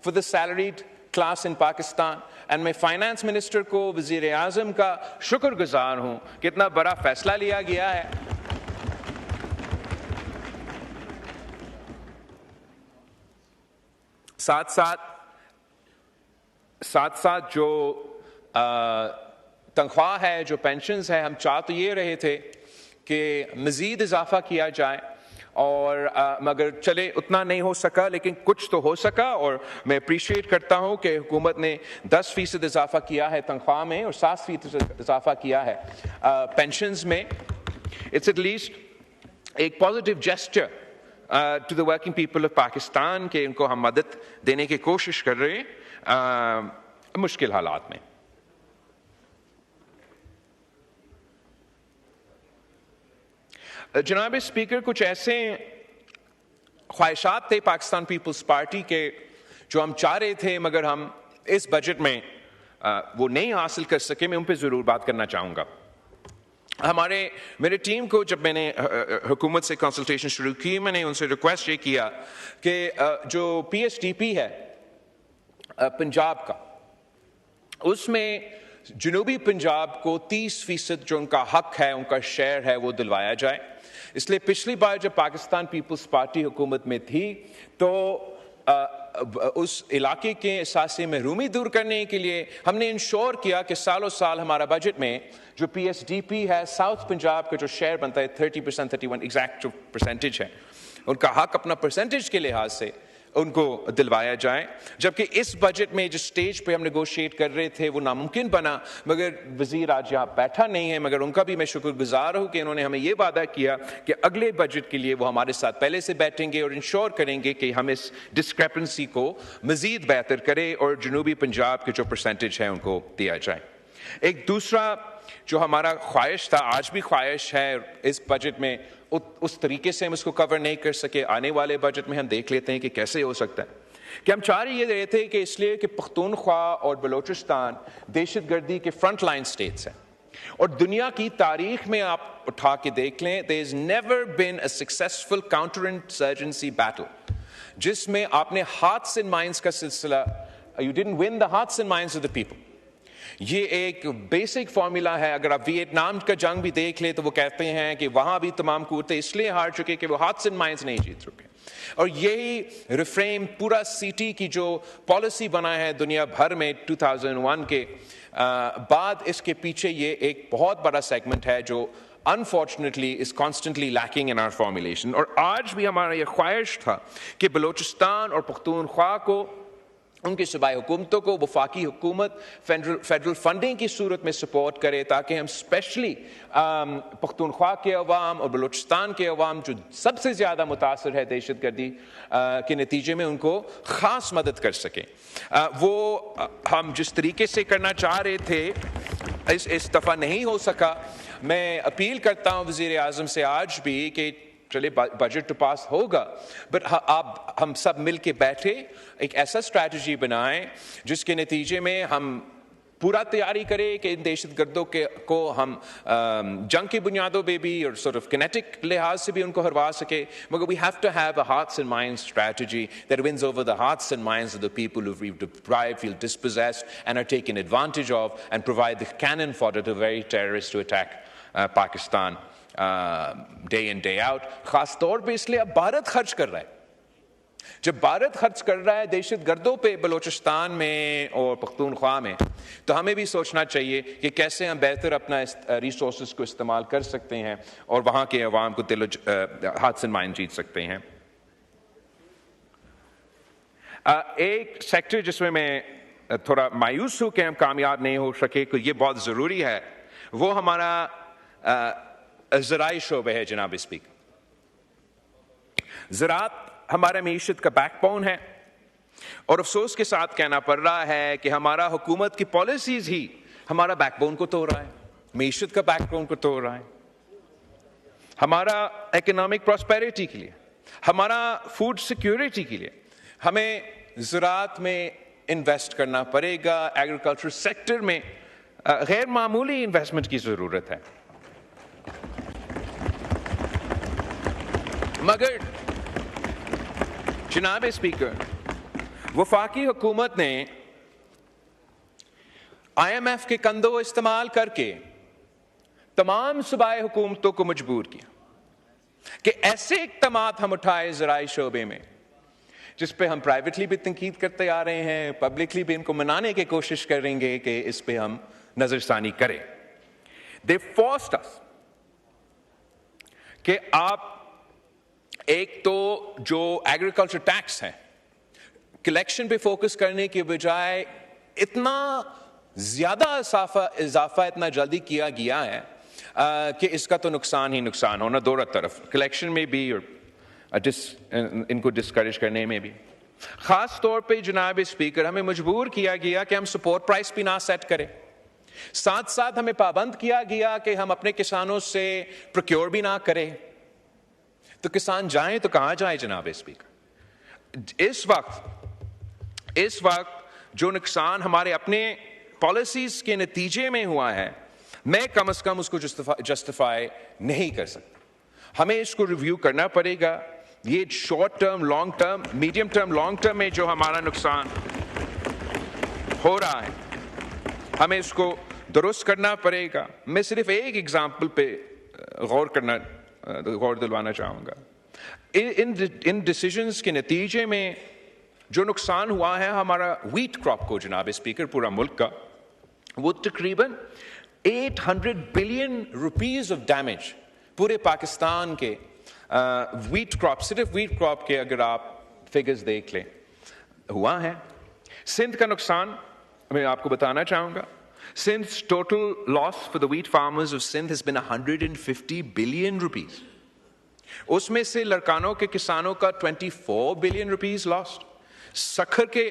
for the salaried class in Pakistan. And मैं फाइनेंस मिनिस्टर को, वजीर आजम का शुक्रगुजार हूं कि इतना बड़ा फैसला लिया गया है. साथ साथ जो तनख्वाह है, जो पेंशन्स है, हम चाह तो ये रहे थे कि मज़ीद इजाफा किया जाए और मगर चले उतना नहीं हो सका, लेकिन कुछ तो हो सका। और मैं अप्रिशिएट करता हूँ कि हुकूमत ने 10% इजाफा किया है तनख्वाह में और 7% इजाफा किया है पेंशन्स में। इट्स एट लीस्ट एक positive gesture to the working people of Pakistan के उनको हम मदद देने की कोशिश कर रहे हैं मुश्किल हालात में। जनाब स्पीकर, कुछ ऐसे ख्वाहिशात थे पाकिस्तान पीपल्स पार्टी के जो हम चाह रहे थे मगर हम इस बजट में वो नहीं हासिल कर सके। मैं उन पर ज़रूर बात करना चाहूँगा। मेरे टीम को जब मैंने हुकूमत से कंसल्टेशन शुरू की, मैंने उनसे रिक्वेस्ट ये किया कि जो PSDP है पंजाब का, उसमें जनूबी पंजाब को 30% जो उनका हक है, उनका शेयर है, वो दिलवाया जाए। इसलिए पिछली बार जब पाकिस्तान पीपल्स पार्टी हुकूमत में थी तो उस इलाके के असासे महरूमी दूर करने के लिए हमने इंश्योर किया कि सालों साल हमारा बजट में जो PSDP है, साउथ पंजाब का जो शेयर बनता है 30%, 31 एग्जैक्ट जो परसेंटेज है, उनका हक अपना परसेंटेज के लिहाज से उनको दिलवाया जाए। जबकि इस बजट में जिस स्टेज पे हम नेगोशिएट कर रहे थे वो नामुमकिन बना, मगर वजीर आज यहाँ बैठा नहीं है, मगर उनका भी मैं शुक्रगुजार हूँ कि उन्होंने हमें ये वादा किया कि अगले बजट के लिए वो हमारे साथ पहले से बैठेंगे और इंश्योर करेंगे कि हम इस डिस्क्रेपेंसी को मजीद बेहतर करें और जनूबी पंजाब के जो परसेंटेज है उनको दिया जाए। एक दूसरा जो हमारा ख्वाहिश था, आज भी ख्वाहिश है, इस बजट में उस तरीके से हम इसको कवर नहीं कर सके, आने वाले बजट में हम देख लेते हैं कि कैसे हो सकता है, कि हम चाह ये रहे थे कि इसलिए कि पख्तूनख्वा और बलोचिस्तान दहशतगर्दी के फ्रंट लाइन स्टेट्स हैं और दुनिया की तारीख में आप उठा के देख लें, there is never been a successful counter insurgency battle जिसमें आपने हार्ट्स एंड माइंड्स का सिलसिला, you didn't win the hearts and minds of the people. ये एक बेसिक फॉर्मूला है। अगर आप वियतनाम का जंग भी देख ले तो वो कहते हैं कि वहां भी तमाम कुव्वतें इसलिए हार चुके कि वो हार्ट्स एंड माइंड्स नहीं जीत चुके। और यही रिफ्रेम पूरा सीटी की जो पॉलिसी बना है दुनिया भर में 2001 के बाद, इसके पीछे ये एक बहुत बड़ा सेगमेंट है जो unfortunately is constantly lacking in our formulation. और आज भी हमारा ये ख्वाहिश था कि बलोचिस्तान और पख्तूनख्वा को, उनकी सूबाई हुकूमतों को वफाकी हुकूमत फेडरल फंडिंग की सूरत में सपोर्ट करे ताकि हम स्पेशली पख्तूनख्वा के अवाम और बलूचिस्तान के अवाम जो सबसे ज़्यादा मुतासर है दहशतगर्दी के नतीजे में, उनको ख़ास मदद कर सकें। वो हम जिस तरीके से करना चाह रहे थे इस दफ़ा नहीं हो सका। मैं अपील करता हूँ वज़ीर आज़म से आज भी कि चले बजट तो पास होगा, बट आप हम सब मिल के बैठे एक ऐसा स्ट्रैटेजी बनाएं जिसके नतीजे में हम पूरा तैयारी करें कि इन दहशतगर्दों को हम जंग की बुनियादों पे भी और sort of kinetic लिहाज से भी उनको हरवा सके। मगर we have to have a hearts and minds strategy that wins over the hearts and minds of the people who we've deprived, feel dispossessed and are taken advantage of, and provide the cannon fodder to very terrorists to attack Pakistan day in day out. खास तौर पे इसलिए अब भारत खर्च कर रहा है। जब भारत खर्च कर रहा है दहशतगर्दों पे बलोचिस्तान में और पख्तूनख्वा में, तो हमें भी सोचना चाहिए कि कैसे हम बेहतर अपना रिसोर्सेज को इस्तेमाल कर सकते हैं और वहां के अवाम को दिल हाथ से माइन जीत सकते हैं। एक सेक्टर जिसमें मैं थोड़ा मायूस हूं कि हम कामयाब नहीं हो सके, तो ये बहुत जरूरी है, वो हमारा ज़राई शोबे है। जनाब स्पीकर, ज़राअत हमारे मीशत का बैकबोन है और अफसोस के साथ कहना पड़ रहा है कि हमारा हुकूमत की पॉलिसीज ही हमारा बैकबोन को तोड़ रहा है, मीशत का बैकबोन को तोड़ रहा है। हमारा इकोनॉमिक प्रॉस्पेरिटी के लिए, हमारा फूड सिक्योरिटी के लिए हमें ज़राअत में इन्वेस्ट करना पड़ेगा। एग्रीकल्चर सेक्टर में गैर मामूली इन्वेस्टमेंट की ज़रूरत है। मगर जनाब स्पीकर, वफाकी हुकूमत ने IMF के कंधों इस्तेमाल करके तमाम सूबाई हुकूमतों को मजबूर किया कि ऐसे इक़दामात हम उठाए ज़राई शोबे में जिस पे हम प्राइवेटली भी तनकीद करते आ रहे हैं, पब्लिकली भी इनको मनाने की कोशिश करेंगे कि इस पे हम नज़रसानी करें। They forced us कि आप एक तो जो एग्रीकल्चर टैक्स है कलेक्शन पे फोकस करने की बजाय इतना ज्यादा इजाफा इतना जल्दी किया गया है कि इसका तो नुकसान ही नुकसान होना दोनों तरफ, कलेक्शन में भी और इनको डिस्करेज करने में भी। खास तौर पे जनाब स्पीकर हमें मजबूर किया गया कि हम सपोर्ट प्राइस भी ना सेट करें, साथ साथ हमें पाबंद किया गया कि हम अपने किसानों से प्रोक्योर भी ना करें। तो किसान जाएं तो कहां जाए जनाब स्पीकर? इस वक्त जो नुकसान हमारे अपने पॉलिसीज के नतीजे में हुआ है, मैं कम से कम उसको जस्टिफाई नहीं कर सकता। हमें इसको रिव्यू करना पड़ेगा। ये short term, long term, medium term, long term में जो हमारा नुकसान हो रहा है, हमें इसको दुरुस्त करना पड़ेगा। मैं सिर्फ एक एग्जाम्पल पे गौर दिलवाना चाहूंगा। इन डिसीजंस के नतीजे में जो नुकसान हुआ है हमारा व्हीट क्रॉप को जनाब स्पीकर, पूरा मुल्क का, वो तकरीबन 800 बिलियन रुपीस ऑफ डैमेज पूरे पाकिस्तान के व्हीट क्रॉप, सिर्फ व्हीट क्रॉप के अगर आप फिगर्स देख लें हुआ है। सिंध का नुकसान मैं आपको बताना चाहूंगा। Since total loss for the wheat farmers of Sindh has been 150 billion rupees. उसमें से लड़कानों के किसानों का 24 billion rupees lost, सखर के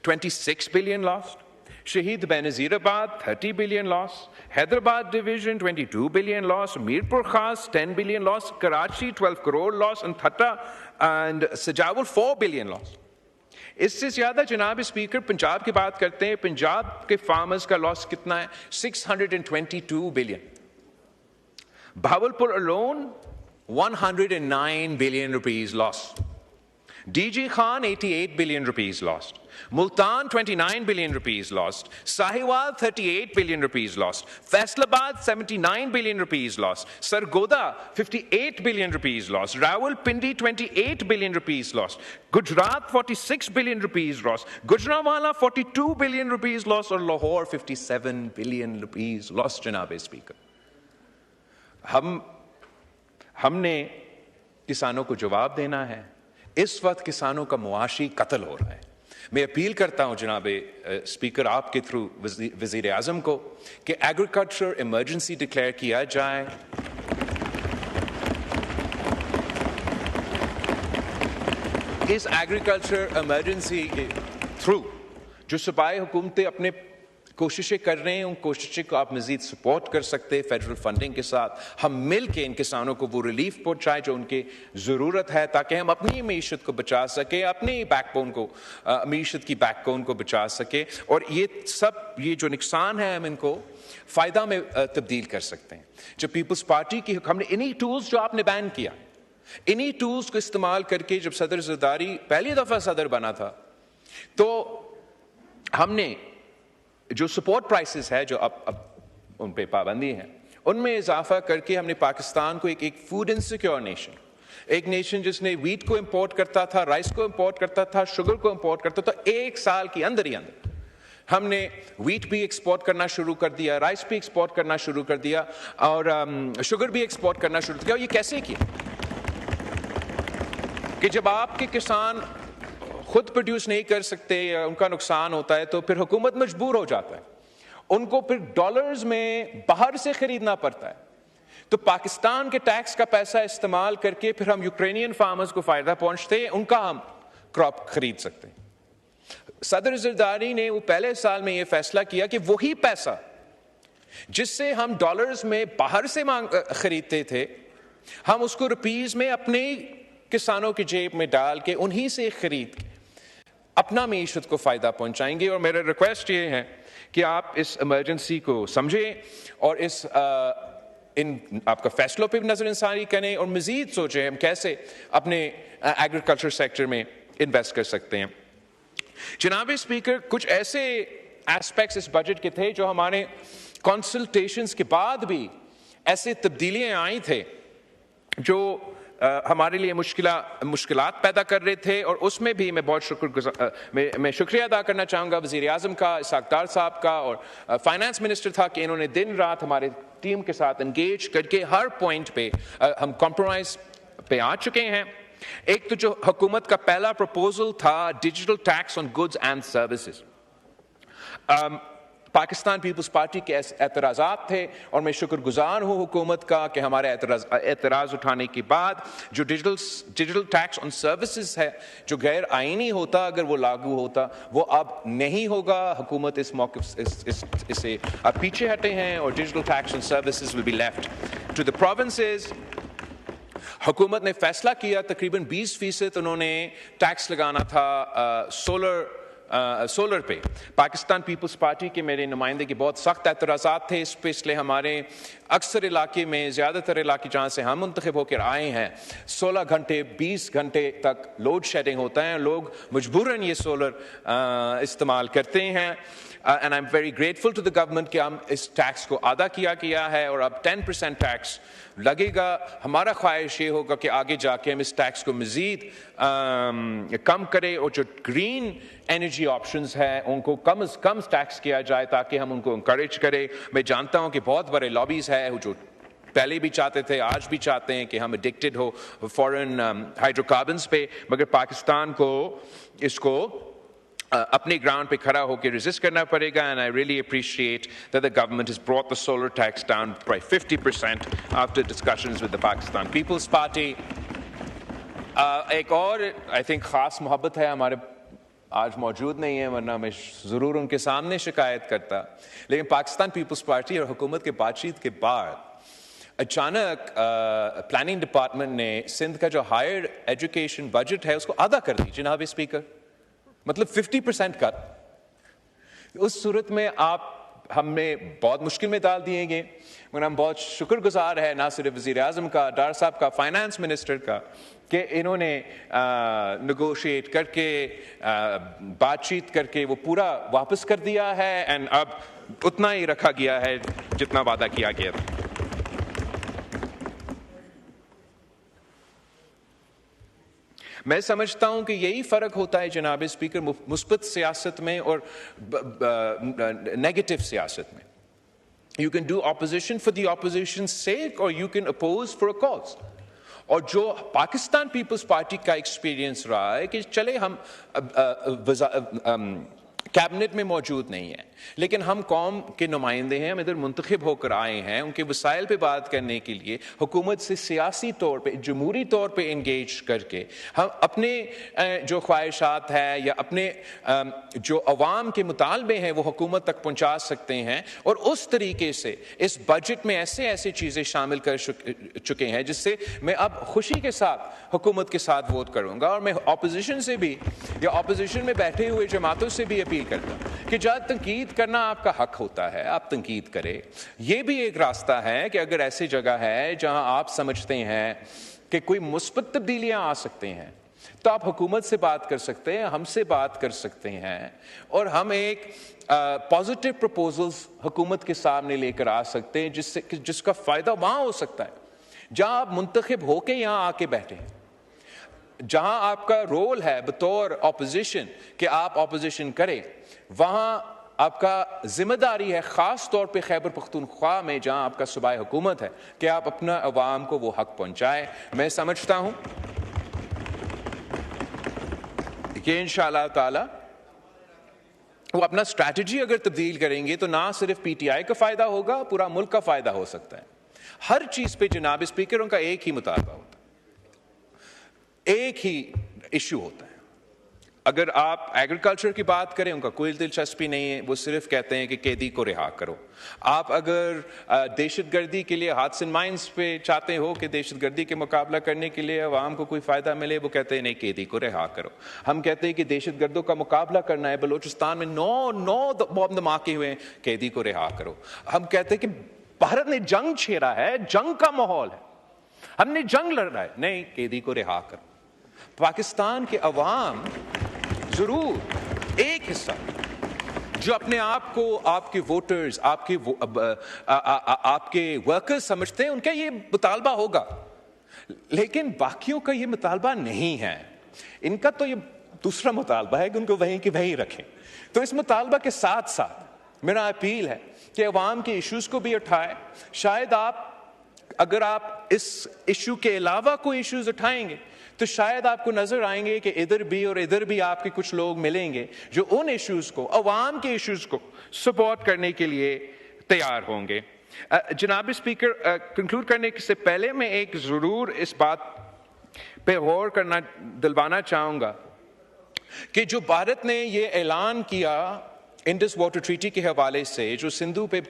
26 billion lost, शहीद Benazirabad 30 billion loss, Hyderabad division 22 billion loss, Mirpur खास 10 billion loss, Karachi 12 crore loss, and Thatta and सजावुल 4 billion loss. इससे ज्यादा जनाब स्पीकर पंजाब की बात करते हैं। पंजाब के फार्मर्स का लॉस कितना है? 622 billion. Bahawalpur alone 109 billion rupees loss. DG Khan 88 billion rupees lost. Multan 29 billion rupees lost. Sahiwal 38 billion rupees lost. Faisalabad 79 billion rupees lost. Sargodha 58 billion rupees lost. Rawalpindi 28 billion rupees lost. Gujarat 46 billion rupees lost. Gujranwala 42 billion rupees lost और लाहौर 57 बिलियन रुपीस लॉस्ट। जनाब स्पीकर, हमने किसानों को जवाब देना है। इस वक्त किसानों का मुआशी कत्ल हो रहा है। मैं अपील करता हूं जनाब स्पीकर आपके थ्रू वजीर आजम को कि एग्रीकल्चर इमरजेंसी डिक्लेयर किया जाए। इस एग्रीकल्चर इमरजेंसी के थ्रू जो सूबाई हुकूमतें अपने कोशिशें कर रहे हैं, उन कोशिशों को आप मजीद सपोर्ट कर सकते हैं फेडरल फंडिंग के साथ। हम मिल के इन किसानों को वो रिलीफ पहुंचाएं जो उनकी ज़रूरत है, ताकि हम अपनी मीशत को बचा सके, अपनी बैकबोन को, मीशत की बैकबोन को बचा सके। और ये जो नुकसान है हम इनको फ़ायदा में तब्दील कर सकते हैं। जब पीपल्स पार्टी की हमने इन्हीं टूल्स जो आपने बैन किया, इन्हीं टूल्स को इस्तेमाल करके जब सदर ज़रदारी पहली दफ़ा सदर बना था, तो हमने जो सपोर्ट प्राइसेस है जो अब उन पे पाबंदी है, उनमें इजाफा करके हमने पाकिस्तान को एक फूड इनसिक्योर नेशन, एक नेशन जिसने व्हीट को इंपोर्ट करता था, राइस को इंपोर्ट करता था, शुगर को इंपोर्ट करता था, एक साल के अंदर ही अंदर हमने व्हीट भी एक्सपोर्ट करना शुरू कर दिया, राइस भी एक्सपोर्ट करना शुरू कर दिया और शुगर भी एक्सपोर्ट करना शुरू किया। और ये कैसे किया कि जब आपके किसान खुद प्रोड्यूस नहीं कर सकते या उनका नुकसान होता है, तो फिर हुकूमत मजबूर हो जाता है, उनको फिर डॉलर्स में बाहर से खरीदना पड़ता है। तो पाकिस्तान के टैक्स का पैसा इस्तेमाल करके फिर हम यूक्रेनियन फार्मर्स को फायदा पहुंचते हैं, उनका हम क्रॉप खरीद सकते हैं। सदर ज़रदारी ने वो पहले साल में ये फैसला किया कि वही पैसा जिससे हम डॉलर्स में बाहर से खरीदते थे, हम उसको रुपीस में अपने किसानों की जेब में डाल के उन्हीं से खरीद के अपना मीशत को फायदा पहुंचाएंगे। और मेरा रिक्वेस्ट ये है कि आप इस इमरजेंसी को समझें और इन आपका फैसलों पे भी नजरसानी करें और मजीद सोचें हम कैसे अपने एग्रीकल्चर सेक्टर में इन्वेस्ट कर सकते हैं। जनाब स्पीकर, कुछ ऐसे एस्पेक्ट्स इस बजट के थे जो हमारे कंसल्टेशंस के बाद भी ऐसे तब्दीलियां आई थे जो हमारे लिए मुश्किलात पैदा कर रहे थे, और उसमें भी मैं बहुत मैं शुक्रिया अदा करना चाहूँगा वज़ीर आज़म का, इसाक डार साहब का, और फाइनेंस मिनिस्टर था कि इन्होंने दिन रात हमारे टीम के साथ एंगेज करके हर पॉइंट पे हम कॉम्प्रोमाइज़ पे आ चुके हैं। एक तो जो हुकूमत का पहला प्रपोजल था digital tax on goods and services, Pakistan peoples Party के एतराज़ात थे, और मैं शुक्रगुजार हूँ हुकूमत का कि हमारे एतराज़ उठाने के बाद जो डिजिटल टैक्स ऑन सर्विसेज है, जो गैर आईनी होता अगर वो लागू होता, वो अब नहीं होगा। हुकूमत इस मौके इससे अब पीछे हटे हैं, और digital tax on services will be left to the provinces. हुकूमत ने फैसला किया तकरीबन 20% उन्होंने टैक्स लगाना था सोलर पे। पाकिस्तान पीपल्स पार्टी के मेरे नुमाइंदे के बहुत सख्त एतराज़ात थे इस पे, इसलिए हमारे अक्सर इलाके में, ज़्यादातर इलाके जहाँ से हम मुंतखब होकर आए हैं, 16 घंटे 20 घंटे तक लोड शेडिंग होता है। लोग मजबूरन ये सोलर इस्तेमाल करते हैं, and I am very grateful to the government कि हम इस टैक्स को आधा किया है, और अब 10% टैक्स लगेगा। हमारा ख्वाहिश ये होगा कि आगे जाके हम इस टैक्स को मज़ीद कम करें, और जो ग्रीन एनर्जी ऑप्शंस हैं उनको कम से कम टैक्स किया जाए, ताकि हम उनको इंकरेज करें। मैं जानता हूँ कि बहुत बड़े लॉबीज़ है जो पहले भी चाहते थे, आज भी चाहते हैं कि हम एडिक्टेड हो फॉरेन हाइड्रोकार्बन्स पे, मगर पाकिस्तान को इसको अपने ग्राउंड पे खड़ा होकर रेजिस्ट करना पड़ेगा। And I really appreciate that the government has brought the solar tax down by 50% after discussions with the Pakistan peoples Party. एक और आई थिंक खास मोहब्बत है हमारे, आज मौजूद नहीं है वरना मैं ज़रूर उनके सामने शिकायत करता, लेकिन पाकिस्तान पीपल्स पार्टी और हुकूमत के बातचीत के बाद अचानक प्लानिंग डिपार्टमेंट ने सिंध का जो हायर एजुकेशन बजट है उसको आधा कर दी जनाब स्पीकर, मतलब 50% कट। उस सूरत में आप हमें बहुत मुश्किल में डाल दिए गए, मगर हम बहुत शुक्रगुजार है ना सिर्फ वज़ीर आज़म का, डार साहब का, फाइनेंस मिनिस्टर का, कि इन्होंने नेगोशिएट करके बातचीत करके वो पूरा वापस कर दिया है, एंड अब उतना ही रखा गया है जितना वादा किया गया था। मैं समझता हूं कि यही फर्क होता है जनाब स्पीकर मुस्बत सियासत में और नेगेटिव सियासत में। You can do opposition for the opposition sake, और you can oppose for a cause. और जो पाकिस्तान पीपल्स पार्टी का एक्सपीरियंस रहा है कि चले हम कैबिनेट में मौजूद नहीं है, लेकिन हम कौम के नुमाइंदे हैं, हम इधर मुंतखब होकर आए हैं उनके वसाइल पे बात करने के लिए, हुकूमत से सियासी तौर पे, जमहूरी तौर पे इंगेज करके हम अपने जो ख्वाहिशात है या अपने जो अवाम के मुतालबे हैं वो हुकूमत तक पहुँचा सकते हैं। और उस तरीके से इस बजट में ऐसे ऐसे चीज़ें शामिल कर चुके हैं जिससे मैं अब खुशी के साथ हुकूमत के साथ वोट करूँगा। और मैं अपोजिशन से भी या अपोजिशन में बैठे हुए जमातों से भी अपील करता हूं कि जब तनकीद करना आपका हक होता है, आप तनकीद करें। यह भी एक रास्ता है कि अगर ऐसी जगह है जहां आप समझते हैं कि कोई मुस्बत तब्दीलियां आ सकते हैं, तो आप हुकूमत से बात कर सकते हैं, हमसे बात कर सकते हैं, और हम एक पॉजिटिव प्रपोजल्स हुकूमत के सामने लेकर आ सकते हैं जिसका फायदा वहां हो सकता है जहां आप मुंतखब होके यहां आके बैठे हैं, जहां आपका रोल है बतौर ऑपोजिशन कि आप ऑपोजिशन करें। वहां आपका जिम्मेदारी है, खास तौर पे खैबर पख्तूनख्वा में जहां आपका सूबाई हुकूमत है, कि आप अपना अवाम को वो हक पहुंचाएं। मैं समझता हूं कि इंशाअल्लाह ताला वो अपना स्ट्रैटेजी अगर तब्दील करेंगे तो ना सिर्फ पीटीआई का फायदा होगा, पूरा मुल्क का फायदा हो सकता है। हर चीज पे जनाब स्पीकर उनका एक ही मुतालबा होता है, एक ही इशू होता है। अगर आप एग्रीकल्चर की बात करें, उनका कोई दिलचस्पी नहीं है, वो सिर्फ कहते हैं कि कैदी को रिहा करो। आप अगर दहशतगर्दी के लिए हाथ्स एंड माइंस पे चाहते हो कि दहशतगर्दी के मुकाबला करने के लिए अवाम को कोई फ़ायदा मिले, वो कहते हैं नहीं, कैदी को रिहा करो। हम कहते हैं कि दहशतगर्दों का मुकाबला करना है, बलूचिस्तान में 9 बम धमाके हुए हैं, कैदी को रिहा करो। हम कहते हैं कि भारत ने जंग छेड़ा है, जंग का माहौल है, हमने जंग लड़ा है, नहीं, कैदी को रिहा करो। पाकिस्तान के अवाम जरूर एक हिस्सा जो अपने आप को आपके वोटर्स, आपके वर्कर्स समझते हैं, उनका ये मुतालबा होगा लेकिन बाकियों का ये मुतालबा नहीं है, इनका तो ये दूसरा मुतालबा है कि उनको वहीं के वहीं रखें। तो इस मुतालबा के साथ साथ मेरा अपील है कि अवाम के इश्यूज को भी उठाए। शायद अगर आप इस इशू के अलावा कोई इश्यूज उठाएंगे तो शायद आपको नजर आएंगे कि इधर भी और इधर भी आपके कुछ लोग मिलेंगे जो उन इश्यूज को, अवाम के इश्यूज को सपोर्ट करने के लिए तैयार होंगे। जनाब स्पीकर, कंक्लूड करने से पहले मैं एक जरूर इस बात पे गौर करना दिलवाना चाहूंगा कि जो भारत ने ये ऐलान किया इंडस वाटर ट्रीटी के हवाले से, जो सिंधु पे